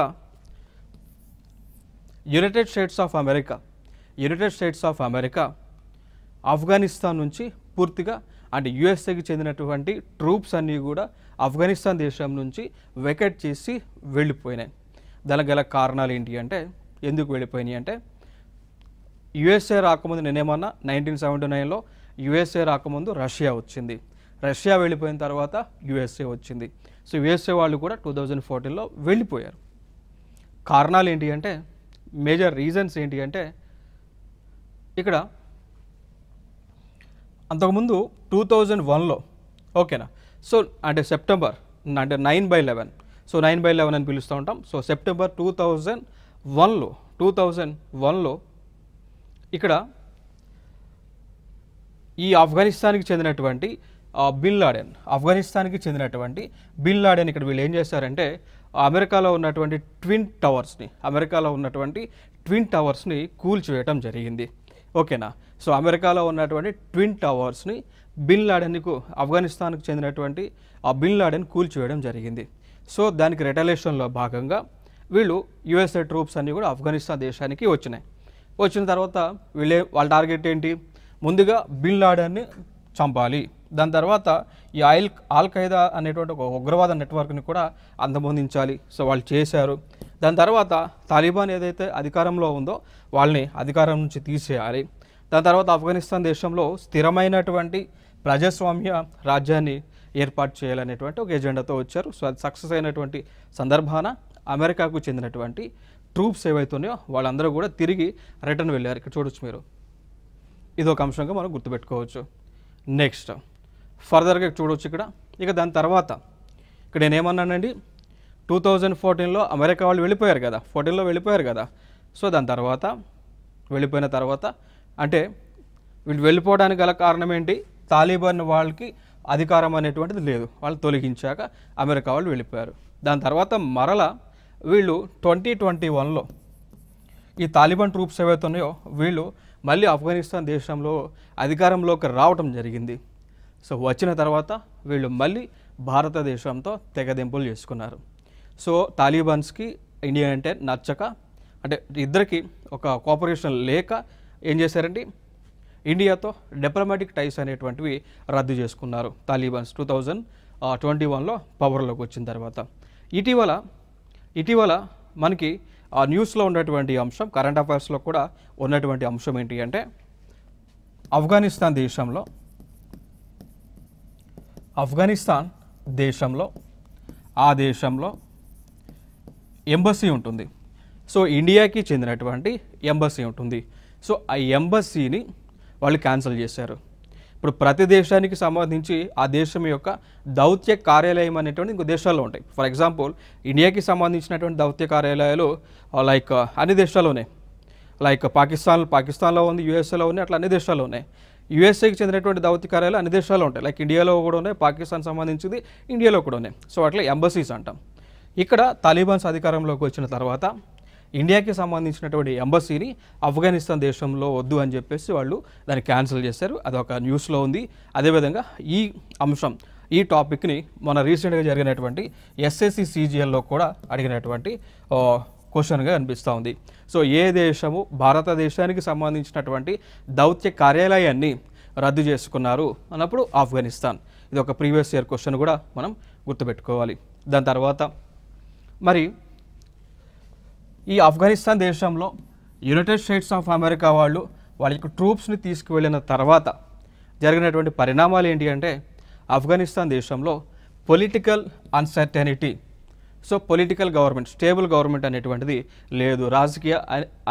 United states of America Afghanistan నుంచి పూర్తిగా అంటే యుఎస్ఏకి చెందినటువంటి ట్రూప్స్ అన్నీ కూడా ఆఫ్ఘనిస్తాన్ దేశం నుంచి వెకేట్ చేసి వెళ్ళిపోయినాయి. దానికి గల కారణాలు ఏంటి అంటే, ఎందుకు వెళ్ళిపోయినాయి అంటే, యుఎస్ఏ రాకముందు నేనేమన్నా 1979లో యుఎస్ఏ రాకముందు రష్యా వచ్చింది, రష్యా వెళ్ళిపోయిన తర్వాత యుఎస్ఏ వచ్చింది. సో యుఎస్ఏ వాళ్ళు కూడా 2014లో వెళ్ళిపోయారు. కారణాలు ఏంటి అంటే, మేజర్ రీజన్స్ ఏంటి అంటే, ఇక్కడ అంతకుముందు 2001లో ఓకేనా, సో అంటే సెప్టెంబర్ అంటే 9/11, సో 9/11 అని పిలుస్తూ ఉంటాం. సో సెప్టెంబర్ 2001లో ఇక్కడ ఈ ఆఫ్ఘనిస్తాన్కి చెందినటువంటి ఆఫ్ఘనిస్తాన్కి చెందినటువంటి బిన్ లాడెన్ ఇక్కడ వీళ్ళు ఏం చేశారంటే అమెరికాలో ఉన్నటువంటి ట్విన్ టవర్స్ని కూల్చివేయటం జరిగింది. ఓకేనా. సో అమెరికాలో ఉన్నటువంటి ట్విన్ టవర్స్ని బిన్ లాడెన్కు ఆఫ్ఘనిస్తాన్కి చెందినటువంటి బిన్ లాడెన్ కూల్చివేయడం జరిగింది. సో దానికి రిటలేషన్లో భాగంగా వీళ్ళు యుఎస్ఏ ట్రూప్స్ అన్నీ కూడా ఆఫ్ఘనిస్తాన్ దేశానికి వచ్చిన తర్వాత వాళ్ళ టార్గెట్ ఏంటి, ముందుగా బిన్ లాడెన్ని చంపాలి, దాని తర్వాత ఈ ఆల్ ఖైదా అనేటువంటి ఒక ఉగ్రవాద నెట్వర్క్ని కూడా అంతమొందించాలి. సో వాళ్ళు చేశారు. దాని తర్వాత తాలిబాన్ ఏదైతే అధికారంలో ఉందో వాళ్ళని అధికారం నుంచి తీసేయాలి. దాని తర్వాత ఆఫ్ఘనిస్తాన్ దేశంలో స్థిరమైనటువంటి ప్రజాస్వామ్య రాజ్యాన్ని ఏర్పాటు చేయాలనేటువంటి ఒక ఎజెండాతో వచ్చారు. సో అది సక్సెస్ అయినటువంటి సందర్భాన అమెరికాకు చెందినటువంటి ట్రూప్స్ ఏవైతున్నాయో వాళ్ళందరూ కూడా తిరిగి రిటర్న్ వెళ్ళారు. ఇక్కడ చూడొచ్చు మీరు, ఇది ఒక అంశంగా మనం గుర్తుపెట్టుకోవచ్చు. నెక్స్ట్ ఫర్దర్గా చూడవచ్చు ఇక్కడ. ఇక దాని తర్వాత ఇక్కడ నేనేమన్నానండి, 2014లో అమెరికా వాళ్ళు వెళ్ళిపోయారు కదా, 14లో వెళ్ళిపోయారు కదా. సో దాని తర్వాత వెళ్ళిపోయిన తర్వాత అంటే వీళ్ళు వెళ్ళిపోవడానికి గల కారణం ఏంటి, తాలిబాన్ వాళ్ళకి అధికారం అనేటువంటిది లేదు, వాళ్ళు తొలగించాక అమెరికా వాళ్ళు వెళ్ళిపోయారు. దాని తర్వాత మరలా వీళ్ళు 2021లో ఈ తాలిబాన్ ట్రూప్స్ ఏవైతే ఉన్నాయో వీళ్ళు మళ్ళీ ఆఫ్ఘనిస్తాన్ దేశంలో అధికారంలోకి రావటం జరిగింది. సో వచ్చిన తర్వాత వీళ్ళు మళ్ళీ భారతదేశంతో తెగదెంపులు చేసుకున్నారు. సో తాలిబాన్స్కి ఇండియా అంటే నచ్చక, అంటే ఇద్దరికి ఒక కోఆపరేషన్ లేక ఏం చేశారంటే ఇండియాతో డిప్లొమాటిక్ టైస్ అనేటువంటివి రద్దు చేసుకున్నారు తాలిబాన్స్ 2021లో పవర్లోకి వచ్చిన తర్వాత. ఇటీవల మనకి ఆ న్యూస్లో ఉన్నటువంటి అంశం, కరెంట్ అఫైర్స్లో కూడా ఉన్నటువంటి అంశం ఏంటి అంటే ఆఫ్ఘనిస్తాన్ దేశంలో ఆ దేశంలో ఎంబసీ ఉంటుంది. సో ఇండియాకి చెందినటువంటి ఎంబసీ ఉంటుంది. సో ఆ ఎంబసీని వాళ్ళు క్యాన్సిల్ చేశారు. ఇప్పుడు ప్రతి దేశానికి సంబంధించి ఆ దేశం యొక్క దౌత్య కార్యాలయం అనేటువంటి ఇంకో దేశాల్లో ఉంటాయి. ఫర్ ఎగ్జాంపుల్ ఇండియాకి సంబంధించినటువంటి దౌత్య కార్యాలయాలు లైక్ అన్ని దేశాల్లోనే, లైక్ పాకిస్తాన్లో ఉంది, యూఎస్ఏలో ఉన్నాయి, అట్లా అన్ని దేశాల్లో ఉన్నాయి. యూఎస్ఏకి చెందినటువంటి దౌత్య కార్యాలయాలు అన్ని దేశాల్లో ఉంటాయి, లైక్ ఇండియాలో కూడా ఉన్నాయి, పాకిస్తాన్ సంబంధించింది ఇండియాలో కూడా ఉన్నాయి. సో అట్లా ఎంబసీస్ అంటాం. ఇక్కడ తాలిబాన్స్ అధికారంలోకి వచ్చిన తర్వాత ఇండియాకి సంబంధించినటువంటి ఎంబసీని ఆఫ్ఘనిస్తాన్ దేశంలో వద్దు అని చెప్పేసి వాళ్ళు దాన్ని క్యాన్సిల్ చేశారు. అదొక న్యూస్లో ఉంది. అదేవిధంగా ఈ అంశం, ఈ టాపిక్ని మన రీసెంట్గా జరిగినటువంటి ఎస్ఎస్సి CGLలో కూడా అడిగినటువంటి క్వశ్చన్గా అనిపిస్తూ ఉంది. సో ఏ దేశము భారతదేశానికి సంబంధించినటువంటి దౌత్య కార్యాలయాన్ని రద్దు చేసుకున్నారు అన్నప్పుడు ఆఫ్ఘనిస్తాన్. ఇది ఒక ప్రీవియస్ ఇయర్ క్వశ్చన్ కూడా మనం గుర్తుపెట్టుకోవాలి. దాని తర్వాత మరి ఈ ఆఫ్ఘనిస్తాన్ దేశంలో యునైటెడ్ స్టేట్స్ ఆఫ్ అమెరికా వాళ్ళ యొక్క ట్రూప్స్ని తీసుకువెళ్ళిన తర్వాత జరిగినటువంటి పరిణామాలు ఏంటి అంటే ఆఫ్ఘనిస్తాన్ దేశంలో political uncertainty, so political government, stable government అనేటువంటిది లేదు, రాజకీయ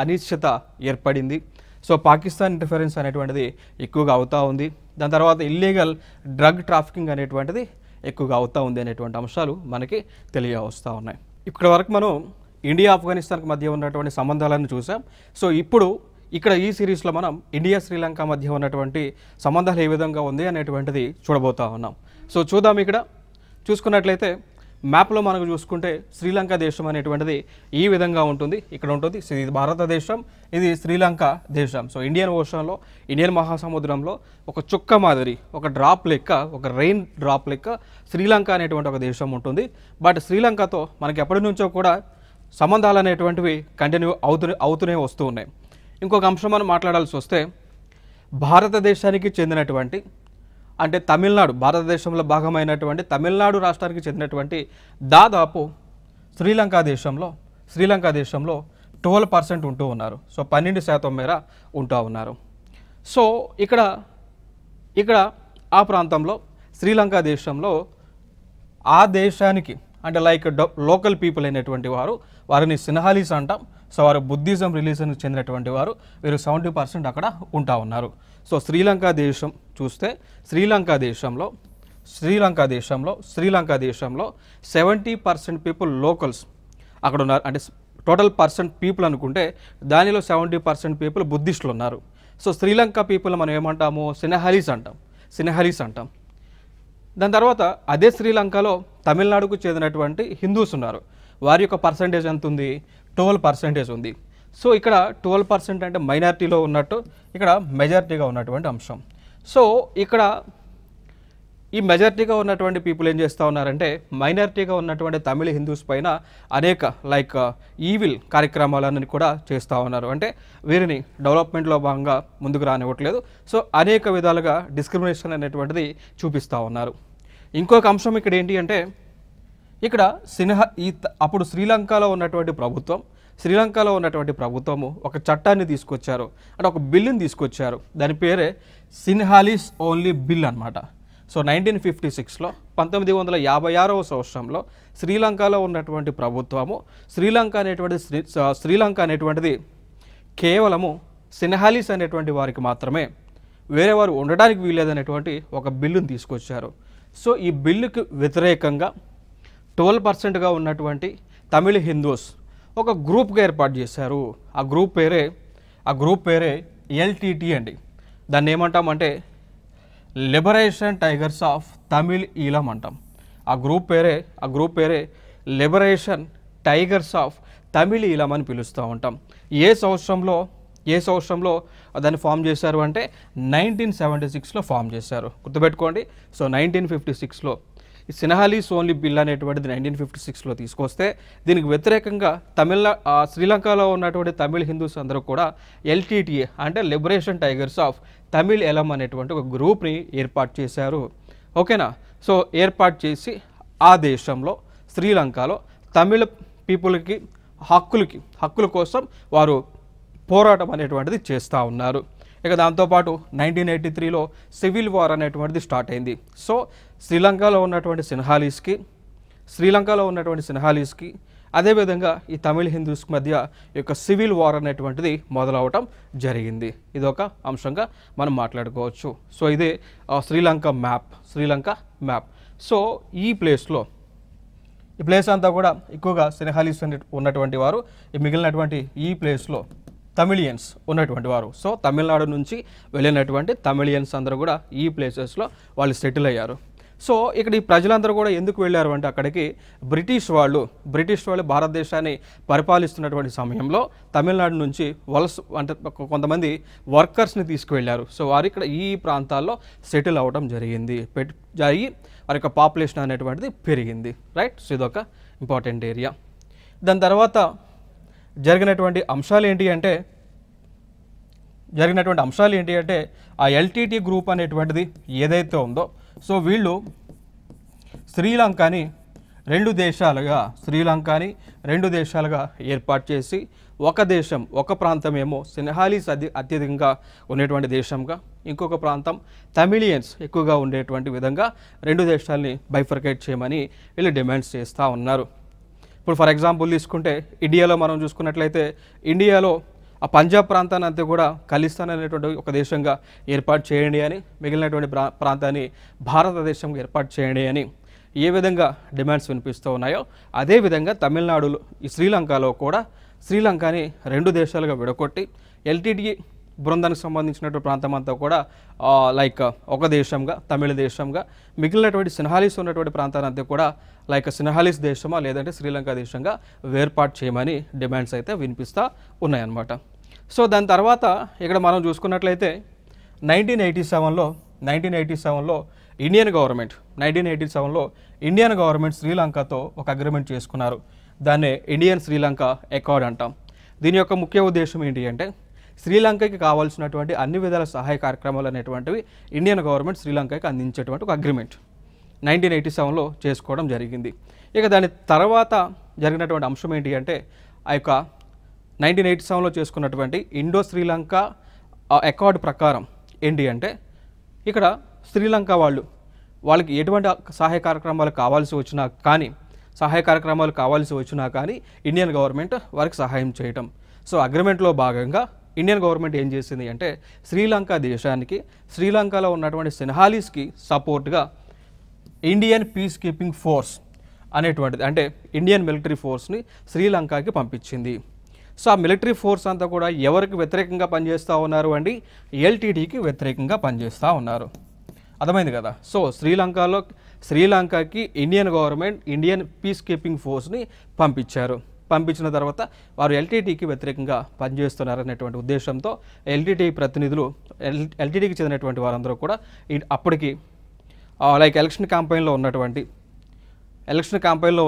అనిశ్చిత ఏర్పడింది. సో పాకిస్తాన్ ఇంటర్ఫరెన్స్ అనేటువంటిది ఎక్కువగా అవుతూ ఉంది. దాని తర్వాత ఇల్లీగల్ డ్రగ్ ట్రాఫికింగ్ అనేటువంటిది ఎక్కువగా అవుతూ ఉంది అనేటువంటి అంశాలు మనకి తెలియవస్తూ ఉన్నాయి. ఇప్పటి వరకు మనం ఇండియా ఆఫ్ఘనిస్తాన్కి మధ్య ఉన్నటువంటి సంబంధాలను చూసాం. సో ఇప్పుడు ఇక్కడ ఈ సిరీస్లో మనం ఇండియా శ్రీలంక మధ్య ఉన్నటువంటి సంబంధాలు ఏ విధంగా ఉంది అనేటువంటిది చూడబోతూ ఉన్నాం. సో చూద్దాం. ఇక్కడ చూసుకున్నట్లయితే మ్యాప్లో మనకు చూసుకుంటే శ్రీలంక దేశం అనేటువంటిది ఈ విధంగా ఉంటుంది. ఇక్కడ ఉంటుంది, ఇది భారతదేశం, ఇది శ్రీలంక దేశం. సో ఇండియన్ ఓషన్లో, ఇండియన్ మహాసముద్రంలో ఒక చుక్క మాదిరి, ఒక డ్రాప్ లెక్క, ఒక రెయిన్ డ్రాప్ లెక్క శ్రీలంక అనేటువంటి ఒక దేశం ఉంటుంది. బట్ శ్రీలంకతో మనకి ఎప్పటి నుంచో కూడా సంబంధాలు అనేటువంటివి కంటిన్యూ అవుతూనే వస్తూ ఉన్నాయి. ఇంకొక అంశం మనం మాట్లాడాల్సి వస్తే భారతదేశానికి చెందినటువంటి, అంటే తమిళనాడు, భారతదేశంలో భాగమైనటువంటి తమిళనాడు రాష్ట్రానికి చెందినటువంటి దాదాపు శ్రీలంక దేశంలో 12% ఉంటూ ఉన్నారు. సో 12% మేర ఉంటూ ఉన్నారు. సో ఇక్కడ ఆ ప్రాంతంలో శ్రీలంక దేశంలో ఆ దేశానికి అంటే లైక్ లోకల్ పీపుల్ అయినటువంటి వారిని సిన్హాలీస్ అంటాం. సో వారు బుద్ధిజం రిలీజన్కి చెందినటువంటి వారు, వీరు 70% అక్కడ ఉంటా ఉన్నారు. సో శ్రీలంక దేశం చూస్తే శ్రీలంక దేశంలో 70% పీపుల్ లోకల్స్ అక్కడ ఉన్నారు. అంటే టోటల్ పర్సెంట్ పీపుల్ అనుకుంటే దానిలో 70% పీపుల్ బుద్ధిస్టులు ఉన్నారు. సో శ్రీలంక పీపుల్ మనం ఏమంటాము, సినహలీస్ అంటాం. దాని తర్వాత అదే శ్రీలంకలో తమిళనాడుకు చెందినటువంటి హిందూస్ ఉన్నారు. వారి యొక్క పర్సంటేజ్ ఎంత ఉంది, 12% ఉంది. సో ఇక్కడ 12% అంటే మైనారిటీలో ఉన్నట్టు, ఇక్కడ మెజారిటీగా ఉన్నటువంటి అంశం. సో ఇక్కడ ఈ మెజారిటీగా ఉన్నటువంటి పీపుల్ ఏం చేస్తూ ఉన్నారంటే, మైనారిటీగా ఉన్నటువంటి తమిళ హిందూస్ పైన అనేక ఈవిల్ కార్యక్రమాలను కూడా చేస్తూ ఉన్నారు. అంటే వీరిని డెవలప్మెంట్లో భాగంగా ముందుకు రానివ్వట్లేదు. సో అనేక విధాలుగా డిస్క్రిమినేషన్ అనేటువంటిది చూపిస్తూ ఉన్నారు. ఇంకొక అంశం ఇక్కడ ఏంటి అంటే, ఇక్కడ అప్పుడు శ్రీలంకలో ఉన్నటువంటి ప్రభుత్వము ఒక చట్టాన్ని తీసుకొచ్చారు, అంటే ఒక బిల్లుని తీసుకొచ్చారు. దాని పేరే సిన్హాలీస్ ఓన్లీ బిల్ అనమాట. సో 1956లో 1956వ సంవత్సరంలో శ్రీలంకలో ఉన్నటువంటి ప్రభుత్వము శ్రీలంక అనేటువంటిది కేవలము సిన్హాలీస్ అనేటువంటి వారికి మాత్రమే, వేరే వారు ఉండడానికి వీలేదనేటువంటి ఒక బిల్లును తీసుకొచ్చారు. సో ఈ బిల్లుకి వ్యతిరేకంగా 12%గా ఉన్నటువంటి తమిళ హిందూస్ ఒక గ్రూప్గా ఏర్పాటు చేశారు. ఆ గ్రూప్ పేరే ఎల్టీటీ అండి. దాన్ని ఏమంటామంటే లిబరేషన్ టైగర్స్ ఆఫ్ తమిళ్ ఈలం అంటాం. ఆ గ్రూప్ పేరే లిబరేషన్ టైగర్స్ ఆఫ్ తమిళ్ ఈలం అని పిలుస్తూ ఉంటాం. ఏ సంవత్సరంలో దాన్ని ఫామ్ చేశారు అంటే 1976లో ఫామ్ చేశారు. గుర్తుపెట్టుకోండి. సో 1956లో ఈ సిన్హాలీస్ ఓన్లీ బిల్ అనేటువంటిది 1956లో తీసుకొస్తే, దీనికి వ్యతిరేకంగా శ్రీలంకలో ఉన్నటువంటి తమిళ హిందూస్ అందరూ కూడా ఎల్టీటీఏ అంటే లిబరేషన్ టైగర్స్ ఆఫ్ తమిళ్ ఎలం అనేటువంటి ఒక గ్రూప్ని ఏర్పాటు చేశారు. ఓకేనా. సో ఏర్పాటు చేసి ఆ దేశంలో శ్రీలంకలో తమిళ పీపుల్కి హక్కుల కోసం వారు పోరాటం అనేటువంటిది చేస్తూ ఉన్నారు. ఇక దాంతోపాటు 1983లో సివిల్ వార్ అనేటువంటిది స్టార్ట్ అయింది. సో శ్రీలంకలో ఉన్నటువంటి సిన్హాలీస్కి అదేవిధంగా ఈ తమిళ హిందూస్ మధ్య ఈ యొక్క సివిల్ వార్ అనేటువంటిది మొదలవటం జరిగింది. ఇదొక అంశంగా మనం మాట్లాడుకోవచ్చు. సో ఇదే శ్రీలంక మ్యాప్. సో ఈ ప్లేస్ అంతా కూడా ఎక్కువగా సిన్హాలీస్ ఉన్నటువంటి వారు, మిగిలినటువంటి ఈ ప్లేస్లో తమిళియన్స్ ఉన్నటువంటి వారు. సో తమిళనాడు నుంచి వెళ్ళినటువంటి తమిళియన్స్ అందరూ కూడా ఈ ప్లేసెస్లో వాళ్ళు సెటిల్ అయ్యారు. సో ఇక్కడ ఈ ప్రజలందరూ కూడా ఎందుకు వెళ్ళారు అంటే, అక్కడికి బ్రిటిష్ వాళ్ళు భారతదేశాన్ని పరిపాలిస్తున్నటువంటి సమయంలో తమిళనాడు నుంచి అంటే కొంతమంది వర్కర్స్ని తీసుకువెళ్ళారు. సో వారు ఇక్కడ ఈ ప్రాంతాల్లో సెటిల్ అవ్వడం జరిగి వారి యొక్క పాపులేషన్ అనేటువంటిది పెరిగింది. రైట్. సో ఇదొక ఇంపార్టెంట్ ఏరియా. దాని తర్వాత జరిగినటువంటి అంశాలు ఏంటి అంటే ఆ ఎల్టీటీ గ్రూప్ అనేటువంటిది ఏదైతే ఉందో, సో వీళ్ళు శ్రీలంకని రెండు దేశాలుగా ఏర్పాటు చేసి, ఒక ప్రాంతం ఏమో సిన్హాలీస్ అత్యధికంగా ఉండేటువంటి దేశంగా, ఇంకొక ప్రాంతం తమిళియన్స్ ఎక్కువగా ఉండేటువంటి విధంగా రెండు దేశాలని బైఫర్కేట్ చేయమని వీళ్ళు డిమాండ్స్ చేస్తూ ఉన్నారు. ఇప్పుడు ఫర్ ఎగ్జాంపుల్ తీసుకుంటే ఇండియాలో మనం చూసుకున్నట్లయితే, ఇండియాలో ఆ పంజాబ్ ప్రాంతాన్ని అంతా కూడా ఖలిస్తాన్ అనేటువంటి ఒక దేశంగా ఏర్పాటు చేయండి అని, మిగిలినటువంటి ప్రాంతాన్ని భారతదేశంగా ఏర్పాటు చేయండి అని ఏ విధంగా డిమాండ్స్ వినిపిస్తూ ఉన్నాయో, అదేవిధంగా తమిళనాడులో ఈ శ్రీలంకలో కూడా శ్రీలంకని రెండు దేశాలుగా విడగొట్టి ఎల్టీటీ బృందానికి సంబంధించినటువంటి ప్రాంతం అంతా కూడా ఒక దేశంగా, తమిళ దేశంగా, మిగిలినటువంటి సిన్హాలీస్ ఉన్నటువంటి ప్రాంతాన్ని అంతా కూడా సిన్హాలీస్ దేశమా లేదంటే శ్రీలంక దేశంగా వేర్పాటు చేయమని డిమాండ్స్ అయితే వినిపిస్తూ ఉన్నాయన్నమాట. సో దాని తర్వాత ఇక్కడ మనం చూసుకున్నట్లయితే 1987లో ఇండియన్ గవర్నమెంట్ శ్రీలంకతో ఒక అగ్రిమెంట్ చేసుకున్నారు. దాన్నే ఇండియన్ శ్రీలంక అకార్డ్ అంటాం. దీని యొక్క ముఖ్య ఉద్దేశం ఏంటి అంటే, శ్రీలంకకి కావాల్సినటువంటి అన్ని విధాల సహాయ కార్యక్రమాలు అనేటువంటివి ఇండియన్ గవర్నమెంట్ శ్రీలంకకి అందించేటువంటి ఒక అగ్రిమెంట్ 1987లో చేసుకోవడం జరిగింది. ఇక దాని తర్వాత జరిగినటువంటి అంశం ఏంటి అంటే, ఆ యొక్క 1987లో చేసుకున్నటువంటి ఇండో శ్రీలంక అకార్డ్ ప్రకారం ఏంటి అంటే, ఇక్కడ శ్రీలంక వాళ్ళకి ఎటువంటి సహాయ కార్యక్రమాలు కావాల్సి వచ్చినా కానీ ఇండియన్ గవర్నమెంట్ వారికి సహాయం చేయటం. సో అగ్రిమెంట్లో భాగంగా ఇండియన్ గవర్నమెంట్ ఏం చేసింది అంటే, శ్రీలంక దేశానికి శ్రీలంకలో ఉన్నటువంటి సిన్హాలీస్కి సపోర్ట్గా ఇండియన్ పీస్ కీపింగ్ ఫోర్స్ అనేటువంటిది, అంటే ఇండియన్ మిలిటరీ ఫోర్స్ని శ్రీలంకకి పంపించింది. సో ఆ మిలిటరీ ఫోర్స్ అంతా కూడా ఎవరికి వ్యతిరేకంగా పనిచేస్తూ ఉన్నారు అండి, ఎల్టీటీకి వ్యతిరేకంగా పనిచేస్తూ ఉన్నారు. అర్థమైంది కదా. సో శ్రీలంకకి Indian government Indian peace keeping ఫోర్స్ని పంపించిన తర్వాత వారు ఎల్టీటీకి వ్యతిరేకంగా పనిచేస్తున్నారు అనేటువంటి ఉద్దేశంతో ఎల్టీటీకి చెందినటువంటి వారందరూ కూడా అప్పటికి లైక్ ఎలక్షన్ క్యాంపెయిన్లో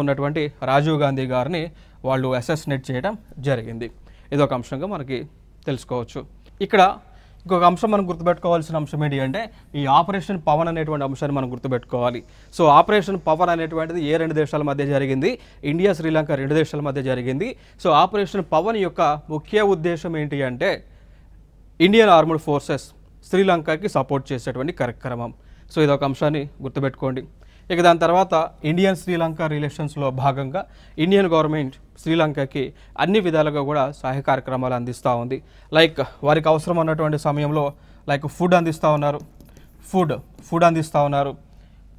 ఉన్నటువంటి రాజీవ్ గాంధీ గారిని వాళ్ళు అసాసినేట్ చేయడం జరిగింది. ఇదొక అంశంగా మనకి తెలుసుకోవచ్చు. ఇక్కడ ఇంకొక అంశం మనం గుర్తుపెట్టుకోవాల్సిన అంశం ఏంటి అంటే ఈ ఆపరేషన్ పవన్ అనేటువంటి అంశాన్ని మనం గుర్తుపెట్టుకోవాలి. సో ఆపరేషన్ పవన్ అనేటువంటిది ఏ రెండు దేశాల మధ్య జరిగింది? ఇండియా శ్రీలంక రెండు దేశాల మధ్య జరిగింది. సో ఆపరేషన్ పవన్ యొక్క ముఖ్య ఉద్దేశం ఏంటి అంటే ఇండియన్ ఆర్మ్డ్ ఫోర్సెస్ శ్రీలంకకి సపోర్ట్ చేసేటువంటి కార్యక్రమం. సో ఇదొక అంశాన్ని గుర్తుపెట్టుకోండి. ఇక దాని తర్వాత ఇండియన్ శ్రీలంక రిలేషన్స్లో భాగంగా ఇండియన్ గవర్నమెంట్ శ్రీలంకకి అన్ని విధాలుగా కూడా సహాయ కార్యక్రమాలు అందిస్తూ ఉంది. లైక్ వారికి అవసరం ఉన్నటువంటి సమయంలో లైక్ ఫుడ్ అందిస్తూ ఉన్నారు.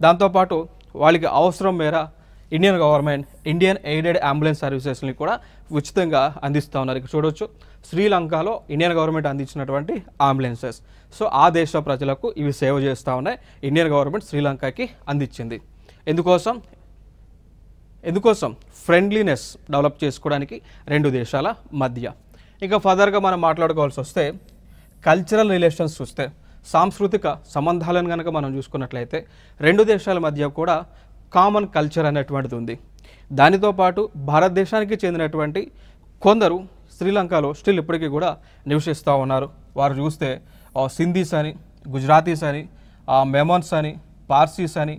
దాంతోపాటు వాళ్ళకి అవసరం మేర Indian government Indian aided ambulance సర్వీసెస్ని కూడా ఉచితంగా అందిస్తూ ఉన్నారు. ఇక్కడ చూడవచ్చు శ్రీలంకలో ఇండియన్ గవర్నమెంట్ అందించినటువంటి అంబులెన్సెస్. సో ఆ దేశ ప్రజలకు ఇవి సేవ చేస్తూ ఉన్నాయి. ఇండియన్ గవర్నమెంట్ శ్రీలంకకి అందించింది. ఎందుకోసం ఫ్రెండ్లీనెస్ డెవలప్ చేసుకోవడానికి రెండు దేశాల మధ్య. ఇంకా ఫర్దర్గా మనం మాట్లాడుకోవాల్సి వస్తే కల్చరల్ రిలేషన్స్ చూస్తే సాంస్కృతిక సంబంధాలను కనుక మనం చూసుకున్నట్లయితే రెండు దేశాల మధ్య కూడా కామన్ కల్చర్ అనేటువంటిది ఉంది. దానితో పాటు భారతదేశానికి చెందినటువంటి కొందరు శ్రీలంకలో స్టిల్ ఇప్పటికీ కూడా నివసిస్తూ ఉన్నారు. వారు చూస్తే సింధీస్ అని, గుజరాతీస్ అని, మెమోన్స్ అని, పార్సీస్ అని,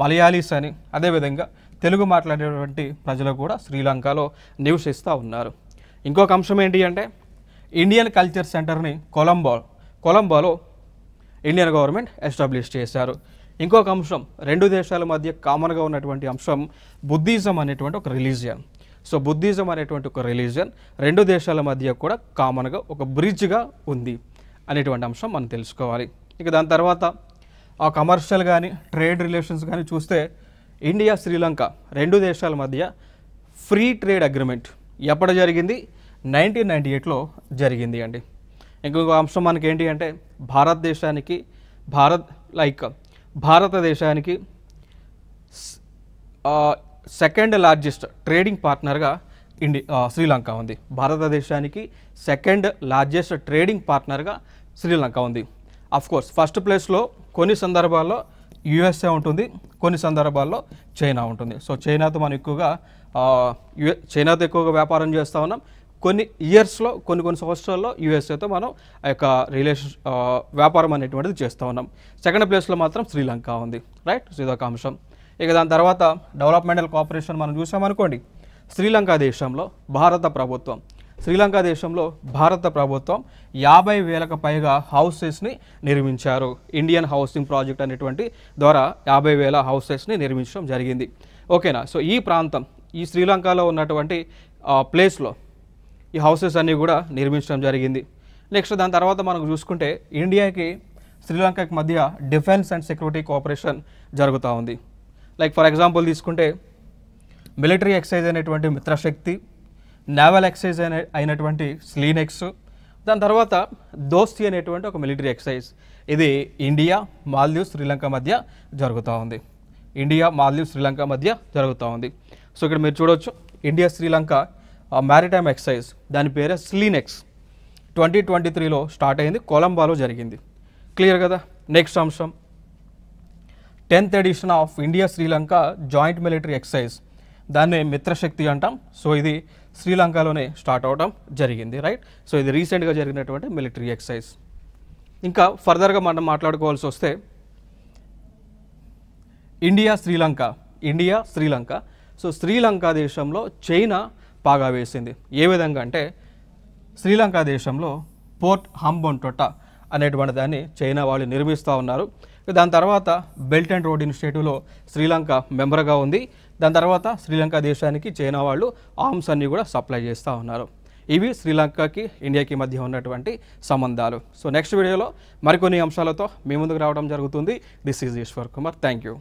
మలయాళీస్ అని, అదేవిధంగా తెలుగు మాట్లాడేటువంటి ప్రజలు కూడా శ్రీలంకలో నివసిస్తూ ఉన్నారు. ఇంకొక అంశం ఏంటి అంటే ఇండియన్ కల్చర్ సెంటర్ని కొలంబోలో ఇండియన్ గవర్నమెంట్ ఎస్టాబ్లిష్ చేశారు. ఇంకొక అంశం రెండు దేశాల మధ్య కామన్గా ఉన్నటువంటి అంశం బుద్ధిజం అనేటువంటి ఒక రిలీజియన్. సో బుద్ధిజం అనేటువంటి ఒక రిలీజియన్ రెండు దేశాల మధ్య కూడా కామన్గా ఒక బ్రిడ్జ్గా ఉంది అనేటువంటి అంశం మనం తెలుసుకోవాలి. ఇక దాని తర్వాత ఆ కమర్షియల్ కానీ ట్రేడ్ రిలేషన్స్ కానీ చూస్తే ఇండియా శ్రీలంక రెండు దేశాల మధ్య ఫ్రీ ట్రేడ్ అగ్రిమెంట్ ఎప్పుడు జరిగింది? 1998లో జరిగింది అండి. ఇంకొక అంశం మనకి ఏంటి అంటే భారతదేశానికి సెకండ్ లార్జెస్ట్ ట్రేడింగ్ పార్ట్నర్గా శ్రీలంక ఉంది. భారతదేశానికి సెకండ్ లార్జెస్ట్ ట్రేడింగ్ పార్ట్నర్గా శ్రీలంక ఉంది. అఫ్కోర్స్ ఫస్ట్ ప్లేస్లో కొన్ని సందర్భాల్లో యుఎస్ఏ ఉంటుంది, కొన్ని సందర్భాల్లో చైనా ఉంటుంది. సో చైనాతో ఎక్కువగా వ్యాపారం చేస్తూ ఉన్నాం. కొన్ని ఇయర్స్లో కొన్ని సంవత్సరాల్లో యుఎస్ఏతో మనం ఆ యొక్క వ్యాపారం అనేటువంటిది చేస్తూ ఉన్నాం. సెకండ్ ప్లేస్లో మాత్రం శ్రీలంక ఉంది. రైట్. సో ఇదొక అంశం. ఇక దాని తర్వాత డెవలప్మెంటల్ కోఆపరేషన్ మనం చూసామనుకోండి. శ్రీలంక దేశంలో భారత ప్రభుత్వం 50,000కు పైగా హౌసెస్ని నిర్మించారు. ఇండియన్ హౌసింగ్ ప్రాజెక్ట్ అనేటువంటి ద్వారా 50,000 హౌసెస్ని నిర్మించడం జరిగింది. ఓకేనా. సో ఈ ప్రాంతం ఈ శ్రీలంకలో ఉన్నటువంటి ప్లేస్లో ఈ హౌసెస్ అన్నీ కూడా నిర్మించడం జరిగింది. నెక్స్ట్ దాని తర్వాత మనం చూసుకుంటే ఇండియాకి శ్రీలంకకి మధ్య డిఫెన్స్ అండ్ సెక్యూరిటీ కోఆపరేషన్ జరుగుతూ ఉంది. లైక్ ఫర్ ఎగ్జాంపుల్ తీసుకుంటే మిలిటరీ ఎక్సైజ్ అయినటువంటి మిత్రశక్తి, నేవల్ ఎక్సైజ్ అయినటువంటి స్లీనెక్స్, దాని తర్వాత దోస్తి అనేటువంటి ఒక మిలిటరీ ఎక్సైజ్. ఇది ఇండియా, మాల్దీవ్స్, శ్రీలంక మధ్య జరుగుతూ ఉంది. సో ఇక్కడ మీరు చూడవచ్చు ఇండియా శ్రీలంక మ్యారిటైమ్ ఎక్సైజ్, దాని పేరే స్లీనెక్స్, 2023లో స్టార్ట్ అయింది, కొలంబోలో జరిగింది. క్లియర్ కదా. నెక్స్ట్ అంశం 10th edition of India Sri Lanka joint military exercise, దాన్ని మిత్రశక్తి అంటాం. సో ఇది శ్రీలంకలోనే స్టార్ట్ అవడం జరిగింది. రైట్. సో ఇది రీసెంట్గా జరిగినటువంటి మిలిటరీ ఎక్సైజ్. ఇంకా ఫర్దర్గా మనం మాట్లాడుకోవాల్సి వస్తే ఇండియా శ్రీలంక. సో శ్రీలంక దేశంలో చైనా పాగా వేసింది. ఏ విధంగా అంటే శ్రీలంక దేశంలో పోర్ట్ హంబొంటోట అనేటువంటి దాన్ని చైనా వాళ్ళు నిర్మిస్తూ ఉన్నారు. దాని తర్వాత బెల్ట్ అండ్ రోడ్ ఇనిషియేటివ్లో శ్రీలంక మెంబర్గా ఉంది. దాని తర్వాత శ్రీలంక దేశానికి చైనా వాళ్ళు ఆర్మ్స్ అన్నీ కూడా సప్లై చేస్తూ ఉన్నారు. ఇవి శ్రీలంకకి ఇండియాకి మధ్య ఉన్నటువంటి సంబంధాలు. సో నెక్స్ట్ వీడియోలో మరికొన్ని అంశాలతో మీ ముందుకు రావడం జరుగుతుంది. This is Eshwar Kumar. Thank you.